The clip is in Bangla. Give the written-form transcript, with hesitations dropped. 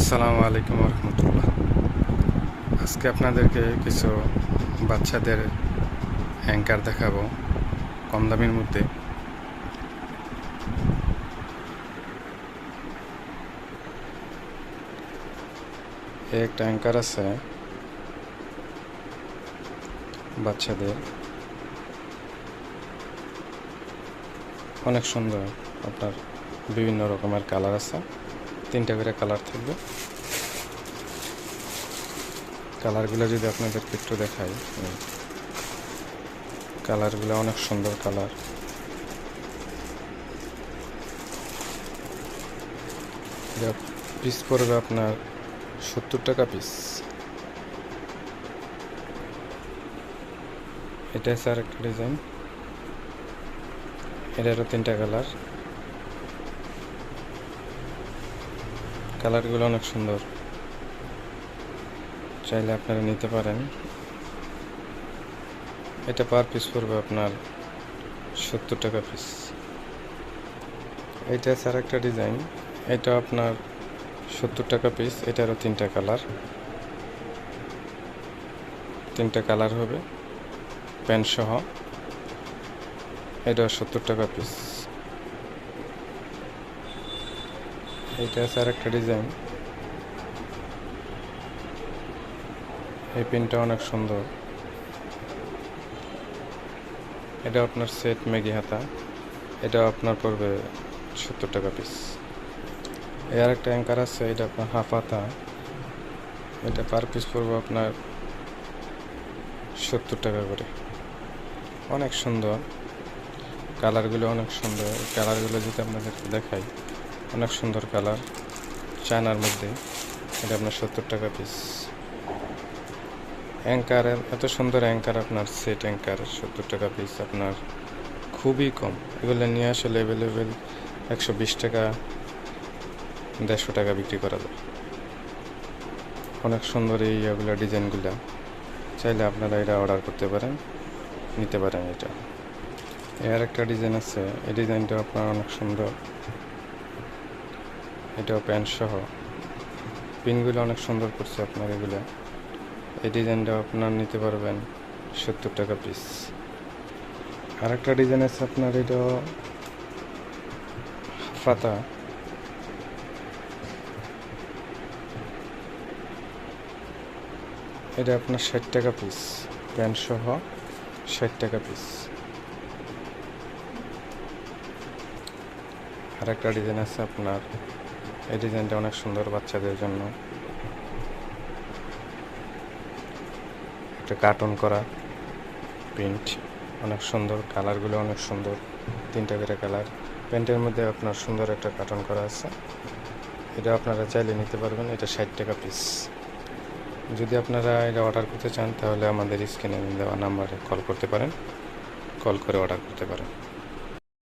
আসসালামু আলাইকুম রহমতুল্লাহ। আজকে আপনাদেরকে কিছু বাচ্চাদের অ্যাঙ্কার দেখাবো কম দামের মধ্যে। একটা অ্যাঙ্কার আছে বাচ্চাদের, অনেক সুন্দর। আপনার বিভিন্ন রকমের কালার আছে, 3টা করে কালার থাকবে। কালারগুলো যদি আপনাদেরকে একটু দেখাই, কালারগুলো অনেক সুন্দর কালার। পিস পড়বে আপনার 70 টাকা পিস। এটা আছে আর একটা ডিজাইন, এটারও 3টা কালার। কালারগুলো অনেক সুন্দর, চাইলে আপনারা নিতে পারেন। এটা পার পিস পড়বে আপনার 70 টাকা পিস। এইটা আছে আর একটা ডিজাইন, এটা আপনার 70 টাকা পিস। এটারও 3টা কালার, 3টা কালার হবে প্যান্ট সহ। এটা 70 টাকা পিস। এইটা আছে আর একটা ডিজাইন, এই প্যান্টটা অনেক সুন্দর। এটা আপনার সেট ম্যাগি হাতা, এটা আপনার পড়বে 70 টাকা পিস। এর একটা অ্যাঙ্কার আছে, এটা আপনার হাফ হাতা, এটা পার পিস পড়বে আপনার 70 টাকা করে। অনেক সুন্দর কালারগুলো, অনেক সুন্দর। কালারগুলো যদি আপনাদেরকে দেখাই, অনেক সুন্দর কালার, চায়নার মধ্যে। এটা আপনার 70 টাকা পিস। অ্যাঙ্কারের এত সুন্দর অ্যাঙ্কার, আপনার সেট অ্যাঙ্কার 70 টাকা পিস। আপনার খুবই কম, এগুলো নিয়ে আসলে অ্যাভেলেবেল 120 টাকা 150 টাকা বিক্রি করা যায়। অনেক সুন্দর এই এগুলো ডিজাইনগুলো, চাইলে আপনারা এটা অর্ডার করতে পারেন, নিতে পারেন। এটা এর একটা ডিজাইন আছে, এই ডিজাইনটা আপনার অনেক সুন্দর। এটাও প্যান্ট সহ, পিনগুলো অনেক সুন্দর করছে আপনার এগুলো। এই ডিজাইনটা আপনার নিতে পারবেন 70 টাকা পিস। আর একটা ডিজাইন আছে আপনার, এটা ফাতা, এটা আপনার 60 টাকা পিস, প্যান্ট সহ 60 টাকা পিস। আর একটা ডিজাইন আছে আপনার, এই ডিজাইনটা অনেক সুন্দর বাচ্চাদের জন্য। একটা কার্টুন করা প্রিন্ট, অনেক সুন্দর। কালারগুলো অনেক সুন্দর, 3টা করে কালার। প্যান্টের মধ্যে আপনার সুন্দর একটা কার্টুন করা আছে। এটা আপনারা চাইলে নিতে পারবেন। এটা 60 টাকা পিস। যদি আপনারা এটা অর্ডার করতে চান, তাহলে আমাদের স্ক্রিনে দেওয়া নাম্বারে কল করতে পারেন, কল করে অর্ডার করতে পারেন।